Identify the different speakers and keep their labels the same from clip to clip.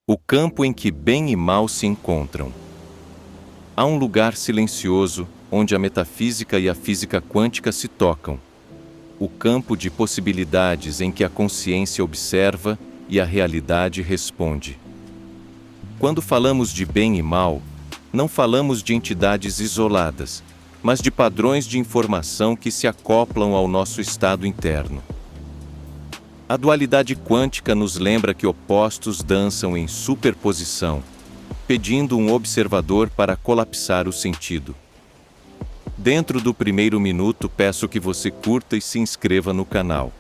Speaker 1: O campo em que bem e mal se encontram. Há um lugar silencioso onde a metafísica e a física quântica se tocam. O campo de possibilidades em que a consciência observa e a realidade responde. Quando falamos de bem e mal, não falamos de entidades isoladas, mas de padrões de informação que se acoplam ao nosso estado interno. A dualidade quântica nos lembra que opostos dançam em superposição, pedindo um observador para colapsar o sentido. Dentro do primeiro minuto, peço que você curta e se inscreva no canal.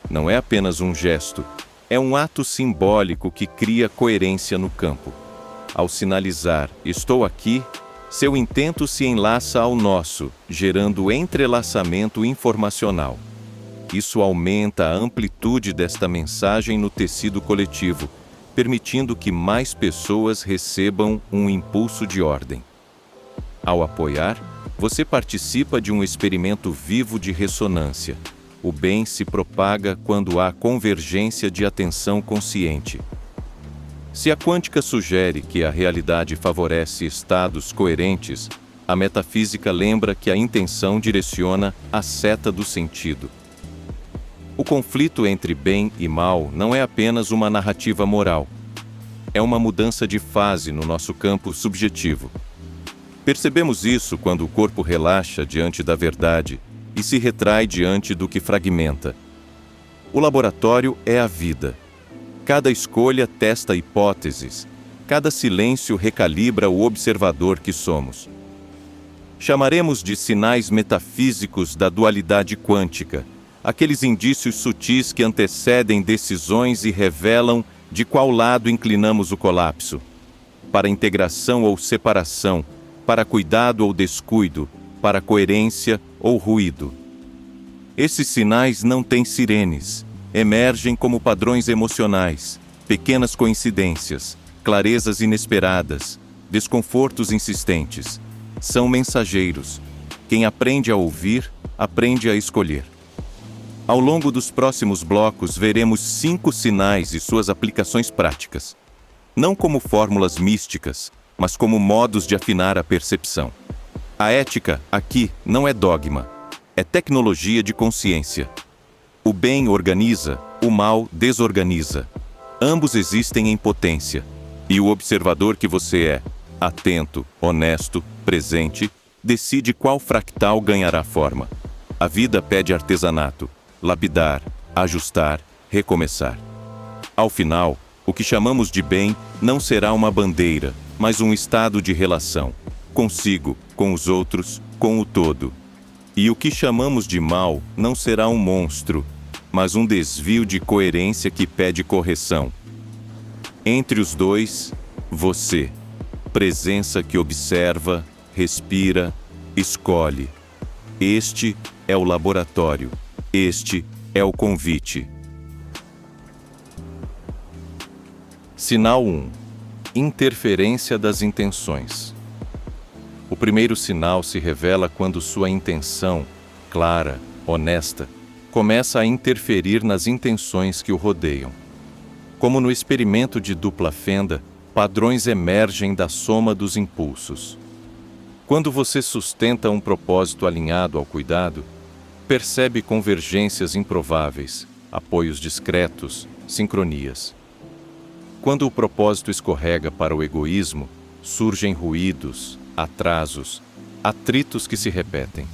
Speaker 1: Não é apenas um gesto, é um ato simbólico que cria coerência no campo. Ao sinalizar "estou aqui", seu intento se enlaça ao nosso, gerando entrelaçamento informacional. Isso aumenta a amplitude desta mensagem no tecido coletivo, permitindo que mais pessoas recebam um impulso de ordem. Ao apoiar, você participa de um experimento vivo de ressonância. O bem se propaga quando há convergência de atenção consciente. Se a quântica sugere que a realidade favorece estados coerentes, a metafísica lembra que a intenção direciona a seta do sentido. O conflito entre bem e mal não é apenas uma narrativa moral. É uma mudança de fase no nosso campo subjetivo. Percebemos isso quando o corpo relaxa diante da verdade e se retrai diante do que fragmenta. O laboratório é a vida. Cada escolha testa hipóteses. Cada silêncio recalibra o observador que somos. Chamaremos de sinais metafísicos da dualidade quântica, aqueles indícios sutis que antecedem decisões e revelam de qual lado inclinamos o colapso. Para integração ou separação, para cuidado ou descuido, para coerência ou ruído. Esses sinais não têm sirenes, emergem como padrões emocionais, pequenas coincidências, clarezas inesperadas, desconfortos insistentes. São mensageiros. Quem aprende a ouvir, aprende a escolher. Ao longo dos próximos blocos, veremos 5 sinais e suas aplicações práticas. Não como fórmulas místicas, mas como modos de afinar a percepção. A ética, aqui, não é dogma. É tecnologia de consciência. O bem organiza, o mal desorganiza. Ambos existem em potência. E o observador que você é, atento, honesto, presente, decide qual fractal ganhará forma. A vida pede artesanato. Lapidar, ajustar, recomeçar. Ao final, o que chamamos de bem não será uma bandeira, mas um estado de relação, consigo, com os outros, com o todo. E o que chamamos de mal não será um monstro, mas um desvio de coerência que pede correção. Entre os dois, você, presença que observa, respira, escolhe. Este é o laboratório. Este é o convite. Sinal 1. Interferência das intenções. O primeiro sinal se revela quando sua intenção, clara, honesta, começa a interferir nas intenções que o rodeiam. Como no experimento de dupla fenda, padrões emergem da soma dos impulsos. Quando você sustenta um propósito alinhado ao cuidado, percebe convergências improváveis, apoios discretos, sincronias. Quando o propósito escorrega para o egoísmo, surgem ruídos, atrasos, atritos que se repetem.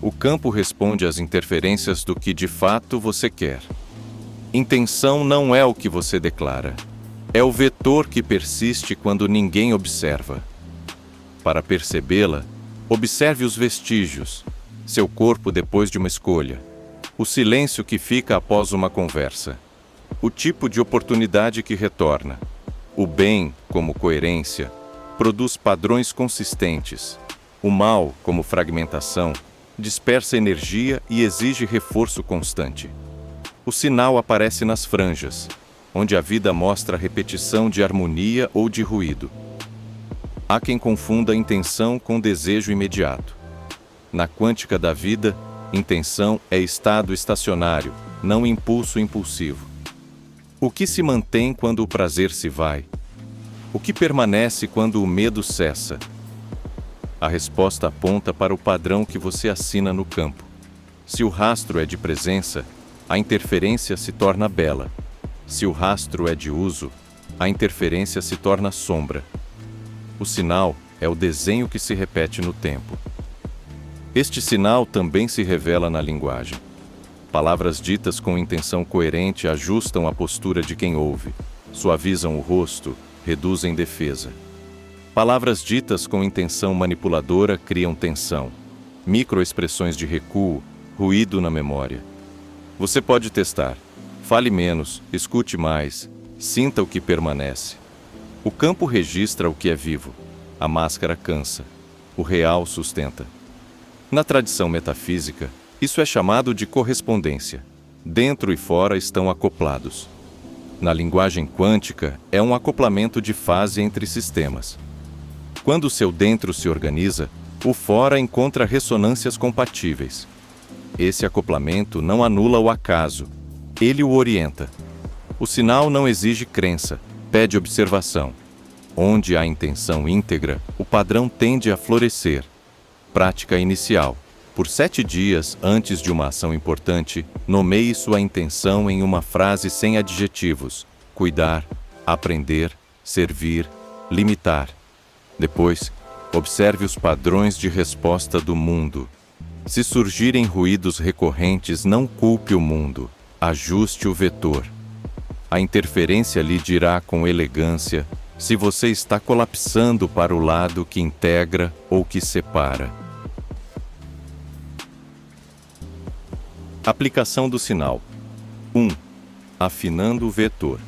Speaker 1: O campo responde às interferências do que de fato você quer. Intenção não é o que você declara. É o vetor que persiste quando ninguém observa. Para percebê-la, observe os vestígios, seu corpo depois de uma escolha, o silêncio que fica após uma conversa, o tipo de oportunidade que retorna. O bem, como coerência, produz padrões consistentes. O mal, como fragmentação, dispersa energia e exige reforço constante. O sinal aparece nas franjas, onde a vida mostra a repetição de harmonia ou de ruído. Há quem confunda intenção com desejo imediato. Na quântica da vida, intenção é estado estacionário, não impulso impulsivo. O que se mantém quando o prazer se vai? O que permanece quando o medo cessa? A resposta aponta para o padrão que você assina no campo. Se o rastro é de presença, a interferência se torna bela. Se o rastro é de uso, a interferência se torna sombra. O sinal é o desenho que se repete no tempo. Este sinal também se revela na linguagem. Palavras ditas com intenção coerente ajustam a postura de quem ouve, suavizam o rosto, reduzem defesa. Palavras ditas com intenção manipuladora criam tensão, microexpressões de recuo, ruído na memória. Você pode testar. Fale menos, escute mais, sinta o que permanece. O campo registra o que é vivo. A máscara cansa. O real sustenta. Na tradição metafísica, isso é chamado de correspondência. Dentro e fora estão acoplados. Na linguagem quântica, é um acoplamento de fase entre sistemas. Quando o seu dentro se organiza, o fora encontra ressonâncias compatíveis. Esse acoplamento não anula o acaso, ele o orienta. O sinal não exige crença, pede observação. Onde há intenção íntegra, o padrão tende a florescer. Prática inicial. Por 7 dias antes de uma ação importante, nomeie sua intenção em uma frase sem adjetivos: cuidar, aprender, servir, limitar. Depois, observe os padrões de resposta do mundo. Se surgirem ruídos recorrentes, não culpe o mundo, ajuste o vetor. A interferência lhe dirá com elegância se você está colapsando para o lado que integra ou que separa. Aplicação do sinal. 1. Afinando o vetor.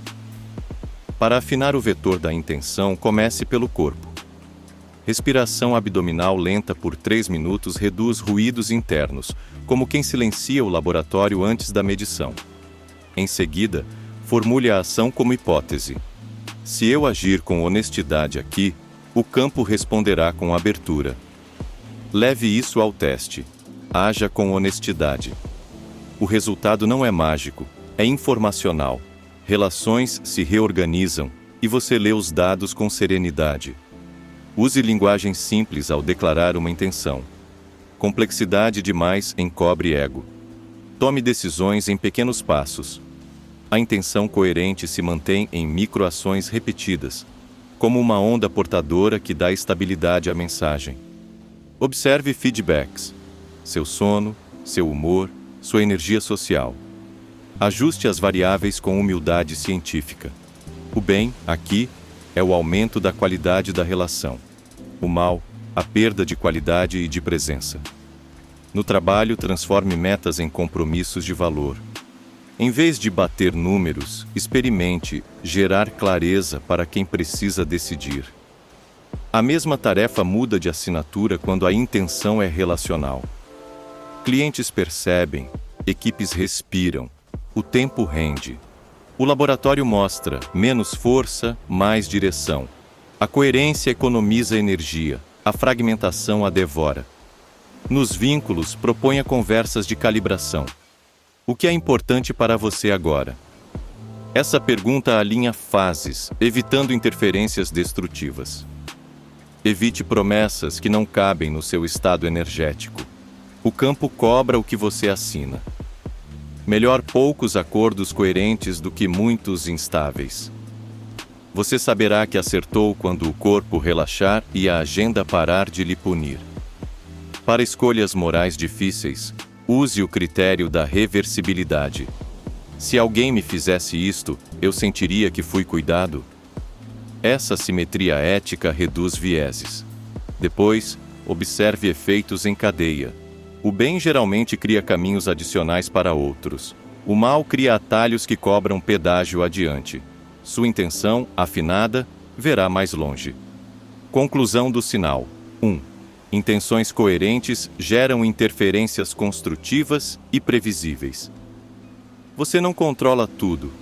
Speaker 1: Para afinar o vetor da intenção, comece pelo corpo. Respiração abdominal lenta por 3 minutos reduz ruídos internos, como quem silencia o laboratório antes da medição. Em seguida, formule a ação como hipótese. Se eu agir com honestidade aqui, o campo responderá com abertura. Leve isso ao teste. Haja com honestidade. O resultado não é mágico, é informacional. Relações se reorganizam e você lê os dados com serenidade. Use linguagem simples ao declarar uma intenção. Complexidade demais encobre ego. Tome decisões em pequenos passos. A intenção coerente se mantém em microações repetidas, como uma onda portadora que dá estabilidade à mensagem. Observe feedbacks. Seu sono, seu humor, sua energia social. Ajuste as variáveis com humildade científica. O bem, aqui, é o aumento da qualidade da relação. O mal, a perda de qualidade e de presença. No trabalho, transforme metas em compromissos de valor. Em vez de bater números, experimente gerar clareza para quem precisa decidir. A mesma tarefa muda de assinatura quando a intenção é relacional. Clientes percebem, equipes respiram, o tempo rende. O laboratório mostra menos força, mais direção. A coerência economiza energia, a fragmentação a devora. Nos vínculos, proponha conversas de calibração. O que é importante para você agora? Essa pergunta alinha fases, evitando interferências destrutivas. Evite promessas que não cabem no seu estado energético. O campo cobra o que você assina. Melhor poucos acordos coerentes do que muitos instáveis. Você saberá que acertou quando o corpo relaxar e a agenda parar de lhe punir. Para escolhas morais difíceis, use o critério da reversibilidade. Se alguém me fizesse isto, eu sentiria que fui cuidado? Essa simetria ética reduz vieses. Depois, observe efeitos em cadeia. O bem geralmente cria caminhos adicionais para outros. O mal cria atalhos que cobram pedágio adiante. Sua intenção, afinada, verá mais longe. Conclusão do sinal. 1. Intenções coerentes geram interferências construtivas e previsíveis. Você não controla tudo,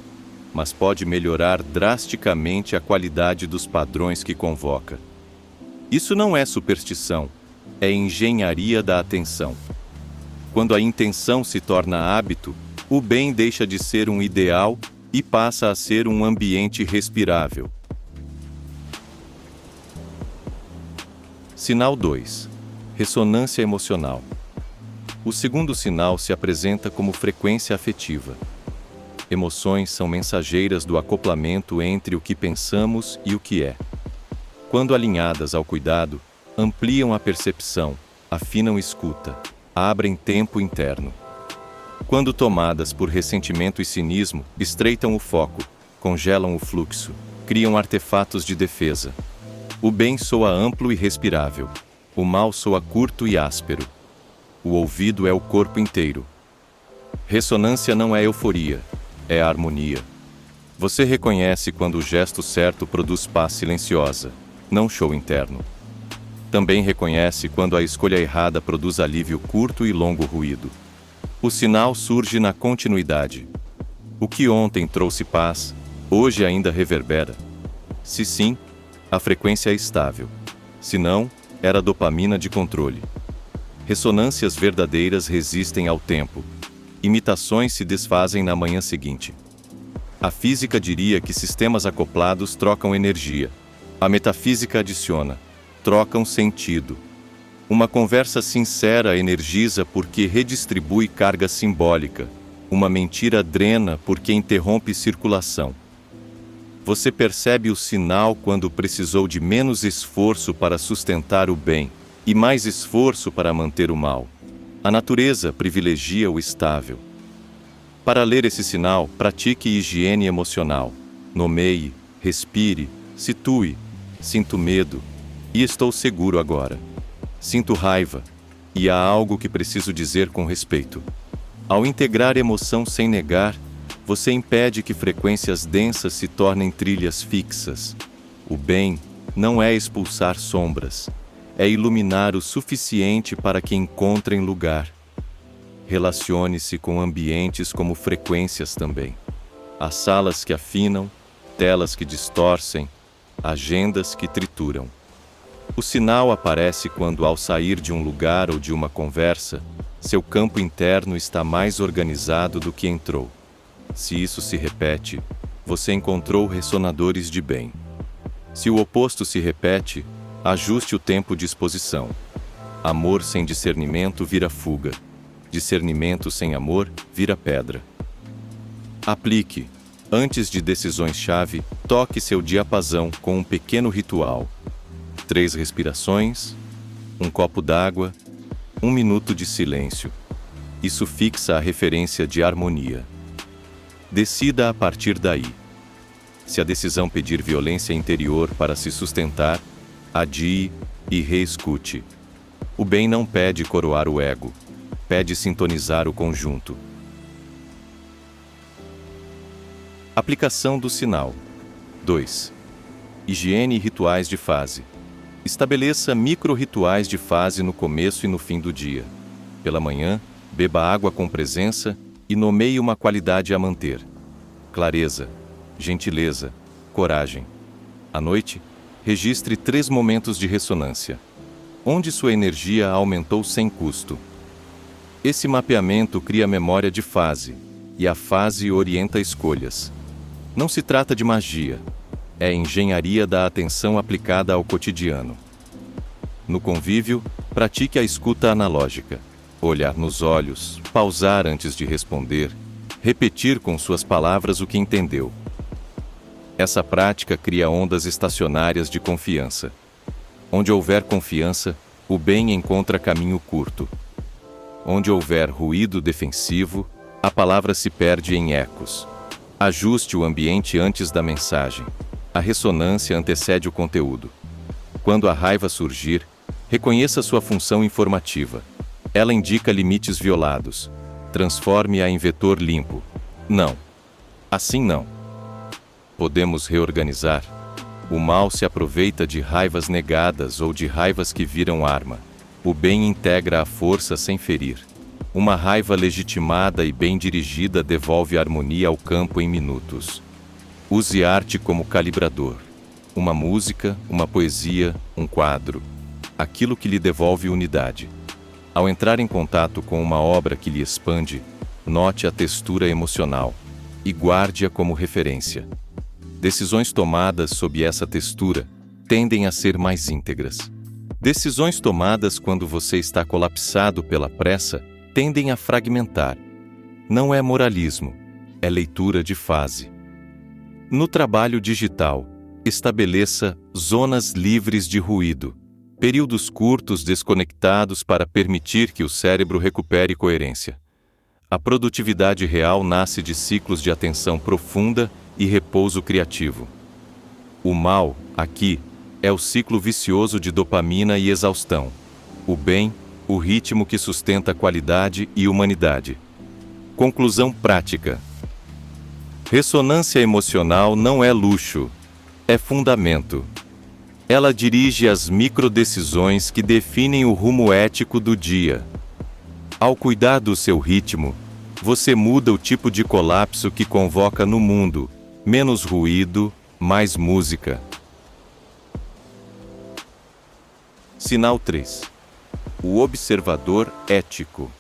Speaker 1: mas pode melhorar drasticamente a qualidade dos padrões que convoca. Isso não é superstição, é engenharia da atenção. Quando a intenção se torna hábito, o bem deixa de ser um ideal e passa a ser um ambiente respirável. Sinal 2. Ressonância emocional. O segundo sinal se apresenta como frequência afetiva. Emoções são mensageiras do acoplamento entre o que pensamos e o que é. Quando alinhadas ao cuidado, ampliam a percepção, afinam escuta, abrem tempo interno. Quando tomadas por ressentimento e cinismo, estreitam o foco, congelam o fluxo, criam artefatos de defesa. O bem soa amplo e respirável. O mal soa curto e áspero. O ouvido é o corpo inteiro. Ressonância não é euforia, é harmonia. Você reconhece quando o gesto certo produz paz silenciosa, não show interno. Também reconhece quando a escolha errada produz alívio curto e longo ruído. O sinal surge na continuidade. O que ontem trouxe paz, hoje ainda reverbera. Se sim, a frequência é estável. Se não, era dopamina de controle. Ressonâncias verdadeiras resistem ao tempo. Imitações se desfazem na manhã seguinte. A física diria que sistemas acoplados trocam energia. A metafísica adiciona: trocam sentido. Uma conversa sincera energiza porque redistribui carga simbólica. Uma mentira drena porque interrompe circulação. Você percebe o sinal quando precisou de menos esforço para sustentar o bem e mais esforço para manter o mal. A natureza privilegia o estável. Para ler esse sinal, pratique higiene emocional. Nomeie, respire, situe. Sinto medo e estou seguro agora. Sinto raiva e há algo que preciso dizer com respeito. Ao integrar emoção sem negar, você impede que frequências densas se tornem trilhas fixas. O bem não é expulsar sombras, é iluminar o suficiente para que encontrem lugar. Relacione-se com ambientes como frequências também. Há salas que afinam, telas que distorcem, agendas que trituram. O sinal aparece quando, ao sair de um lugar ou de uma conversa, seu campo interno está mais organizado do que entrou. Se isso se repete, você encontrou ressonadores de bem. Se o oposto se repete, ajuste o tempo de exposição. Amor sem discernimento vira fuga. Discernimento sem amor vira pedra. Aplique. Antes de decisões-chave, toque seu diapasão com um pequeno ritual. 3 respirações, um copo d'água, 1 minuto de silêncio. Isso fixa a referência de harmonia. Decida a partir daí. Se a decisão pedir violência interior para se sustentar, adie e reescute. O bem não pede coroar o ego, pede sintonizar o conjunto. Aplicação do sinal. 2. Higiene e rituais de fase. Estabeleça micro-rituais de fase no começo e no fim do dia. Pela manhã, beba água com presença e nomeie uma qualidade a manter. Clareza, gentileza, coragem. À noite, registre 3 momentos de ressonância, onde sua energia aumentou sem custo. Esse mapeamento cria memória de fase, e a fase orienta escolhas. Não se trata de magia, é engenharia da atenção aplicada ao cotidiano. No convívio, pratique a escuta analógica. Olhar nos olhos, pausar antes de responder, repetir com suas palavras o que entendeu. Essa prática cria ondas estacionárias de confiança. Onde houver confiança, o bem encontra caminho curto. Onde houver ruído defensivo, a palavra se perde em ecos. Ajuste o ambiente antes da mensagem. A ressonância antecede o conteúdo. Quando a raiva surgir, reconheça sua função informativa. Ela indica limites violados. Transforme-a em vetor limpo. Não. Assim não. Podemos reorganizar. O mal se aproveita de raivas negadas ou de raivas que viram arma. O bem integra a força sem ferir. Uma raiva legitimada e bem dirigida devolve harmonia ao campo em minutos. Use arte como calibrador. Uma música, uma poesia, um quadro. Aquilo que lhe devolve unidade. Ao entrar em contato com uma obra que lhe expande, note a textura emocional. e guarde-a como referência. Decisões tomadas sob essa textura tendem a ser mais íntegras. Decisões tomadas quando você está colapsado pela pressa tendem a fragmentar. Não é moralismo, é leitura de fase. No trabalho digital, estabeleça zonas livres de ruído, períodos curtos desconectados para permitir que o cérebro recupere coerência. A produtividade real nasce de ciclos de atenção profunda e repouso criativo. O mal, aqui, é o ciclo vicioso de dopamina e exaustão. O bem, o ritmo que sustenta qualidade e humanidade. Conclusão prática. Ressonância emocional não é luxo, é fundamento. Ela dirige as microdecisões que definem o rumo ético do dia. Ao cuidar do seu ritmo, você muda o tipo de colapso que convoca no mundo. Menos ruído, mais música. Sinal 3. O observador ético.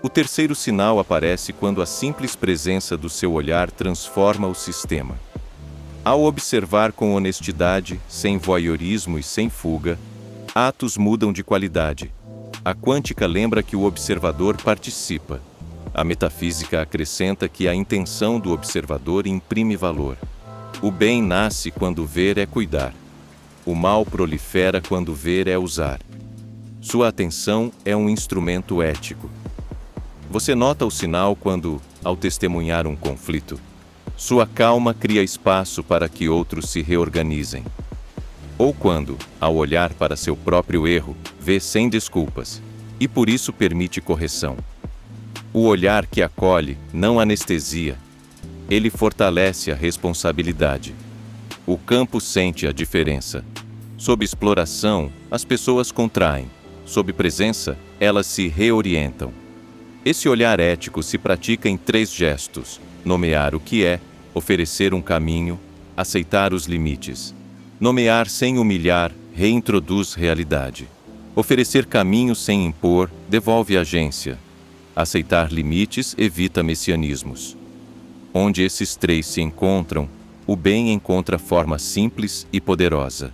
Speaker 1: O terceiro sinal aparece quando a simples presença do seu olhar transforma o sistema. Ao observar com honestidade, sem voyeurismo e sem fuga, atos mudam de qualidade. A quântica lembra que o observador participa. A metafísica acrescenta que a intenção do observador imprime valor. O bem nasce quando ver é cuidar. O mal prolifera quando ver é usar. Sua atenção é um instrumento ético. Você nota o sinal quando, ao testemunhar um conflito, sua calma cria espaço para que outros se reorganizem. Ou quando, ao olhar para seu próprio erro, vê sem desculpas, e por isso permite correção. O olhar que acolhe não anestesia. Ele fortalece a responsabilidade. O campo sente a diferença. Sob exploração, as pessoas contraem. Sob presença, elas se reorientam. Esse olhar ético se pratica em 3 gestos: nomear o que é, oferecer um caminho, aceitar os limites. Nomear sem humilhar reintroduz realidade. Oferecer caminho sem impor devolve agência. Aceitar limites evita messianismos. Onde esses 3 se encontram, o bem encontra forma simples e poderosa.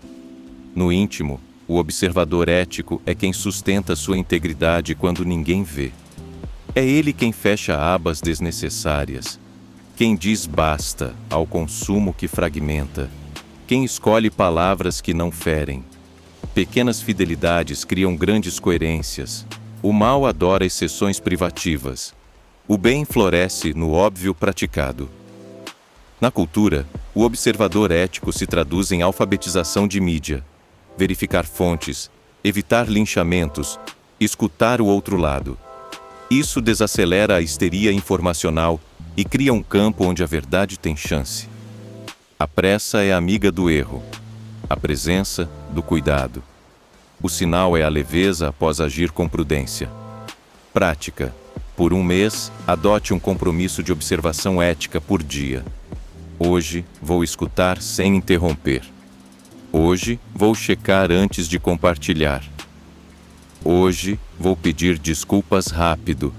Speaker 1: No íntimo, o observador ético é quem sustenta sua integridade quando ninguém vê. É ele quem fecha abas desnecessárias, quem diz basta ao consumo que fragmenta, quem escolhe palavras que não ferem. Pequenas fidelidades criam grandes coerências. O mal adora exceções privativas. O bem floresce no óbvio praticado. Na cultura, o observador ético se traduz em alfabetização de mídia, verificar fontes, evitar linchamentos, escutar o outro lado. Isso desacelera a histeria informacional e cria um campo onde a verdade tem chance. A pressa é amiga do erro, a presença do cuidado. O sinal é a leveza após agir com prudência. Prática. Por 1 mês, adote um compromisso de observação ética por dia. Hoje, vou escutar sem interromper. Hoje, vou checar antes de compartilhar. Hoje, vou pedir desculpas rápido.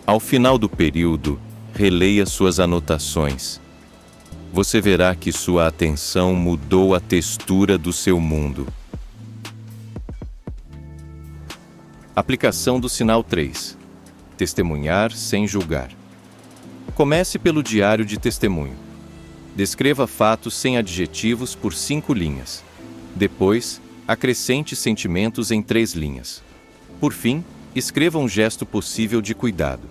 Speaker 1: Ao final do período, releia suas anotações. Você verá que sua atenção mudou a textura do seu mundo. Aplicação do sinal 3. Testemunhar sem julgar. Comece pelo diário de testemunho. Descreva fatos sem adjetivos por 5 linhas. Depois, acrescente sentimentos em 3 linhas. Por fim, escreva um gesto possível de cuidado.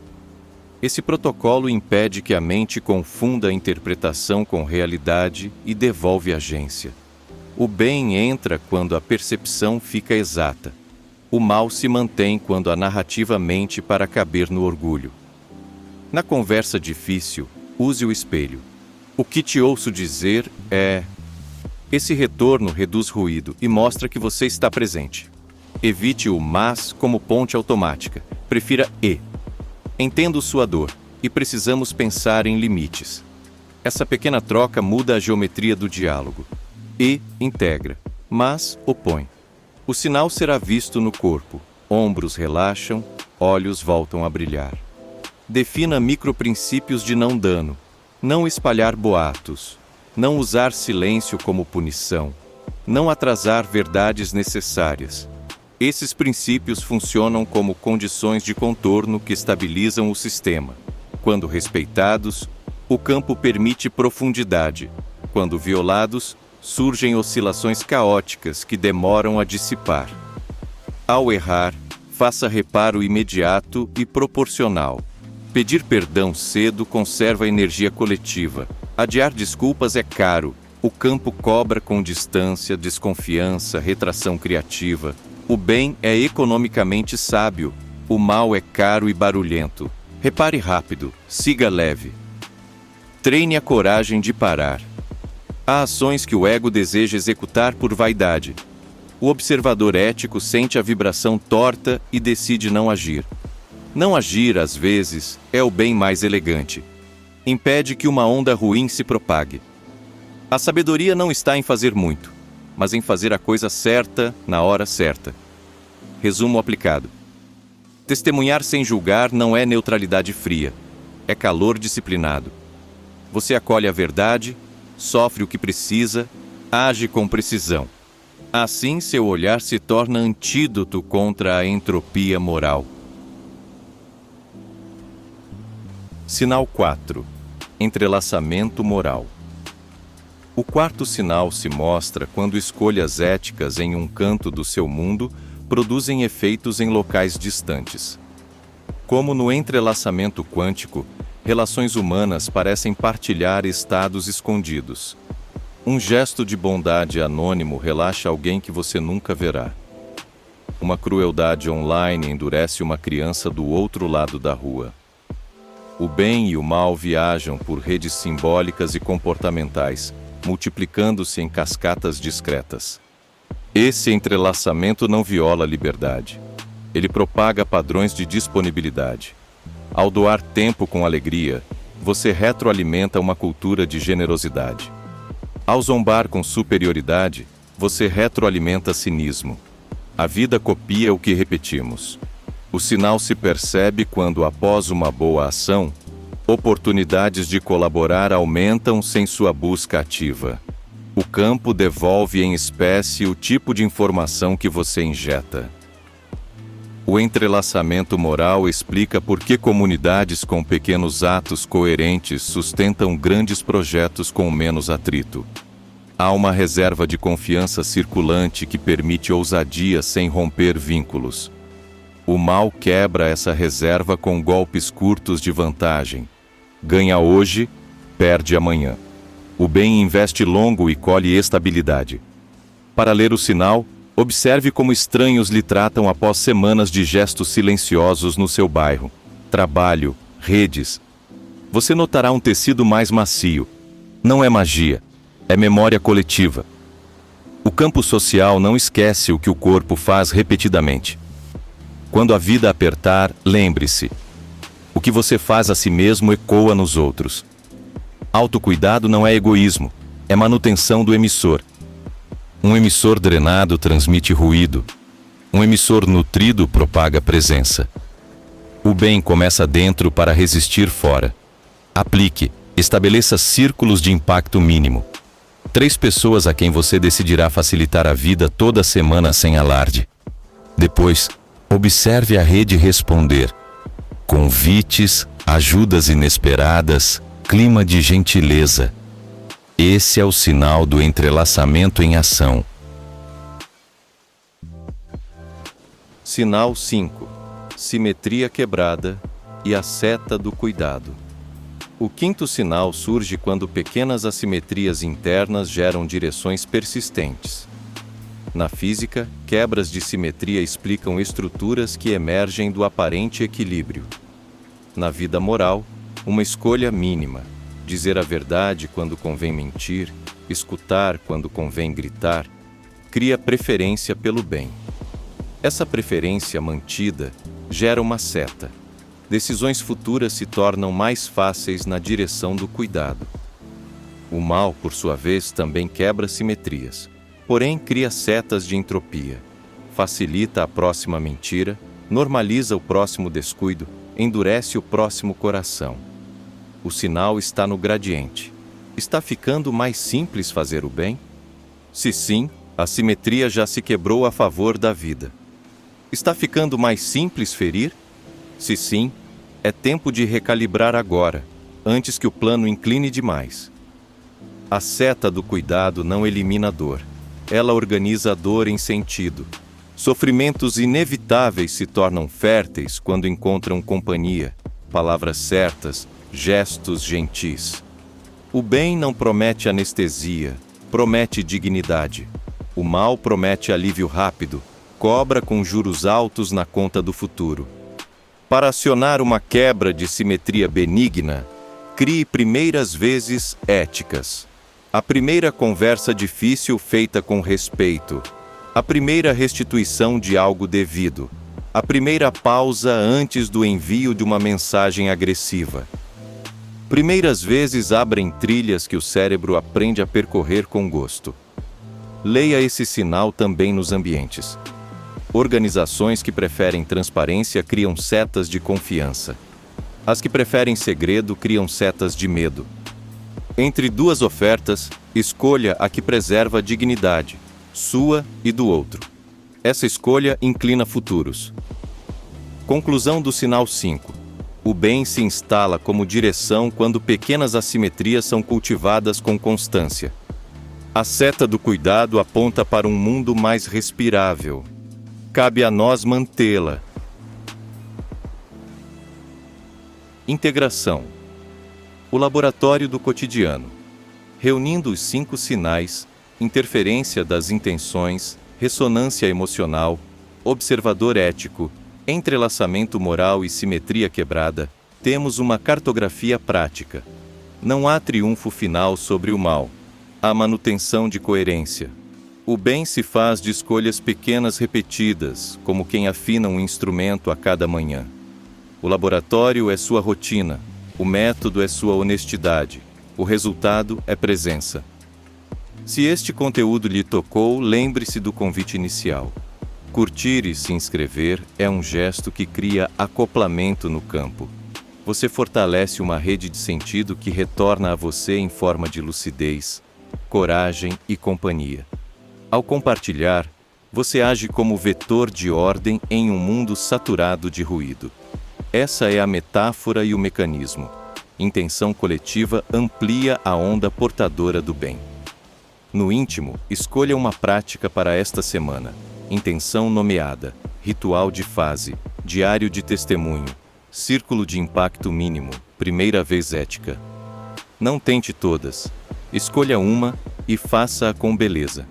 Speaker 1: Esse protocolo impede que a mente confunda a interpretação com realidade e devolve agência. O bem entra quando a percepção fica exata. O mal se mantém quando a narrativa mente para caber no orgulho. Na conversa difícil, use o espelho. O que te ouço dizer é... Esse retorno reduz ruído e mostra que você está presente. Evite o mas como ponte automática. Prefira e. Entendo sua dor e precisamos pensar em limites. Essa pequena troca muda a geometria do diálogo. E integra, mas opõe. O sinal será visto no corpo. Ombros relaxam, olhos voltam a brilhar. Defina microprincípios de não dano, não espalhar boatos, não usar silêncio como punição, não atrasar verdades necessárias. Esses princípios funcionam como condições de contorno que estabilizam o sistema. Quando respeitados, o campo permite profundidade. Quando violados, surgem oscilações caóticas que demoram a dissipar. Ao errar, faça reparo imediato e proporcional. Pedir perdão cedo conserva a energia coletiva. Adiar desculpas é caro. O campo cobra com distância, desconfiança, retração criativa. O bem é economicamente sábio. O mal é caro e barulhento. Repare rápido, siga leve. Treine a coragem de parar. Há ações que o ego deseja executar por vaidade. O observador ético sente a vibração torta e decide não agir. Não agir, às vezes, é o bem mais elegante. Impede que uma onda ruim se propague. A sabedoria não está em fazer muito, mas em fazer a coisa certa na hora certa. Resumo aplicado. Testemunhar sem julgar não é neutralidade fria, é calor disciplinado. Você acolhe a verdade, sofre o que precisa, age com precisão. Assim, seu olhar se torna antídoto contra a entropia moral. Sinal 4. Entrelaçamento moral. O quarto sinal se mostra quando escolhas éticas em um canto do seu mundo produzem efeitos em locais distantes. Como no entrelaçamento quântico, relações humanas parecem partilhar estados escondidos. Um gesto de bondade anônimo relaxa alguém que você nunca verá. Uma crueldade online endurece uma criança do outro lado da rua. O bem e o mal viajam por redes simbólicas e comportamentais, multiplicando-se em cascatas discretas. Esse entrelaçamento não viola a liberdade. Ele propaga padrões de disponibilidade. Ao doar tempo com alegria, você retroalimenta uma cultura de generosidade. Ao zombar com superioridade, você retroalimenta cinismo. A vida copia o que repetimos. O sinal se percebe quando, após uma boa ação, oportunidades de colaborar aumentam sem sua busca ativa. O campo devolve em espécie o tipo de informação que você injeta. O entrelaçamento moral explica por que comunidades com pequenos atos coerentes sustentam grandes projetos com menos atrito. Há uma reserva de confiança circulante que permite ousadia sem romper vínculos. O mal quebra essa reserva com golpes curtos de vantagem. Ganha hoje, perde amanhã. O bem investe longo e colhe estabilidade. Para ler o sinal, observe como estranhos lhe tratam após semanas de gestos silenciosos no seu bairro, trabalho, redes. Você notará um tecido mais macio. Não é magia, é memória coletiva. O campo social não esquece o que o corpo faz repetidamente. Quando a vida apertar, lembre-se. O que você faz a si mesmo ecoa nos outros. Autocuidado não é egoísmo, é manutenção do emissor. Um emissor drenado transmite ruído. Um emissor nutrido propaga presença. O bem começa dentro para resistir fora. Aplique, estabeleça círculos de impacto mínimo. 3 pessoas a quem você decidirá facilitar a vida toda semana sem alarde. Depois, observe a rede responder. Convites, ajudas inesperadas, clima de gentileza. Esse é o sinal do entrelaçamento em ação. Sinal 5. Simetria quebrada e a seta do cuidado. O quinto sinal surge quando pequenas assimetrias internas geram direções persistentes. Na física, quebras de simetria explicam estruturas que emergem do aparente equilíbrio. Na vida moral, uma escolha mínima, dizer a verdade quando convém mentir, escutar quando convém gritar, cria preferência pelo bem. Essa preferência mantida gera uma seta. Decisões futuras se tornam mais fáceis na direção do cuidado. O mal, por sua vez, também quebra simetrias. Porém, cria setas de entropia, facilita a próxima mentira, normaliza o próximo descuido, endurece o próximo coração. O sinal está no gradiente. Está ficando mais simples fazer o bem? Se sim, a simetria já se quebrou a favor da vida. Está ficando mais simples ferir? Se sim, é tempo de recalibrar agora, antes que o plano incline demais. A seta do cuidado não elimina a dor. Ela organiza a dor em sentido. Sofrimentos inevitáveis se tornam férteis quando encontram companhia, palavras certas, gestos gentis. O bem não promete anestesia, promete dignidade. O mal promete alívio rápido, cobra com juros altos na conta do futuro. Para acionar uma quebra de simetria benigna, crie primeiras vezes éticas. A primeira conversa difícil feita com respeito. A primeira restituição de algo devido. A primeira pausa antes do envio de uma mensagem agressiva. Primeiras vezes abrem trilhas que o cérebro aprende a percorrer com gosto. Leia esse sinal também nos ambientes. Organizações que preferem transparência criam setas de confiança. As que preferem segredo criam setas de medo. Entre duas ofertas, escolha a que preserva a dignidade, sua e do outro. Essa escolha inclina futuros. Conclusão do sinal 5. O bem se instala como direção quando pequenas assimetrias são cultivadas com constância. A seta do cuidado aponta para um mundo mais respirável. Cabe a nós mantê-la. Integração. O laboratório do cotidiano. Reunindo os 5 sinais, interferência das intenções, ressonância emocional, observador ético, entrelaçamento moral e simetria quebrada, temos uma cartografia prática. Não há triunfo final sobre o mal. Há manutenção de coerência. O bem se faz de escolhas pequenas repetidas, como quem afina um instrumento a cada manhã. O laboratório é sua rotina, o método é sua honestidade, o resultado é presença. Se este conteúdo lhe tocou, lembre-se do convite inicial. Curtir e se inscrever é um gesto que cria acoplamento no campo. Você fortalece uma rede de sentido que retorna a você em forma de lucidez, coragem e companhia. Ao compartilhar, você age como vetor de ordem em um mundo saturado de ruído. Essa é a metáfora e o mecanismo. Intenção coletiva amplia a onda portadora do bem. No íntimo, escolha uma prática para esta semana. Intenção nomeada, ritual de fase, diário de testemunho, círculo de impacto mínimo, primeira vez ética. Não tente todas. Escolha uma e faça-a com beleza.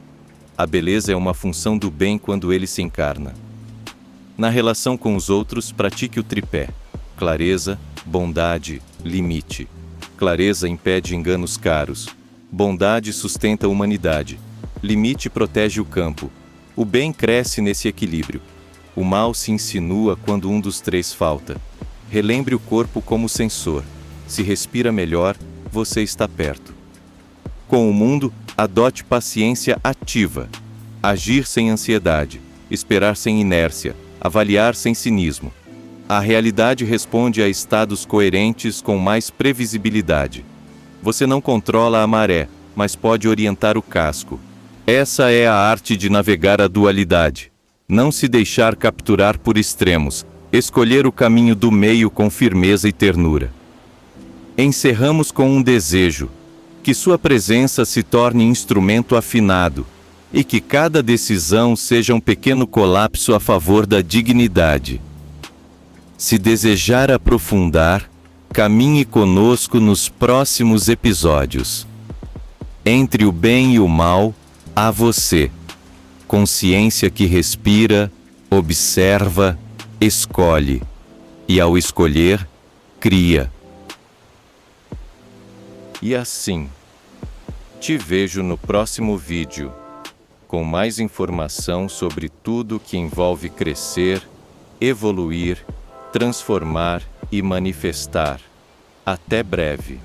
Speaker 1: A beleza é uma função do bem quando ele se encarna. Na relação com os outros, pratique o tripé: clareza, bondade, limite. Clareza impede enganos caros. Bondade sustenta a humanidade. Limite protege o campo. O bem cresce nesse equilíbrio. O mal se insinua quando um dos 3 falta. Relembre o corpo como sensor. Se respira melhor, você está perto. Com o mundo, adote paciência ativa. Agir sem ansiedade. Esperar sem inércia. Avaliar sem cinismo. A realidade responde a estados coerentes com mais previsibilidade. Você não controla a maré, mas pode orientar o casco. Essa é a arte de navegar a dualidade. Não se deixar capturar por extremos. Escolher o caminho do meio com firmeza e ternura. Encerramos com um desejo: que sua presença se torne instrumento afinado e que cada decisão seja um pequeno colapso a favor da dignidade. Se desejar aprofundar, caminhe conosco nos próximos episódios. Entre o bem e o mal, há você. Consciência que respira, observa, escolhe. E ao escolher, cria. E assim, te vejo no próximo vídeo, com mais informação sobre tudo que envolve crescer, evoluir, transformar e manifestar. Até breve.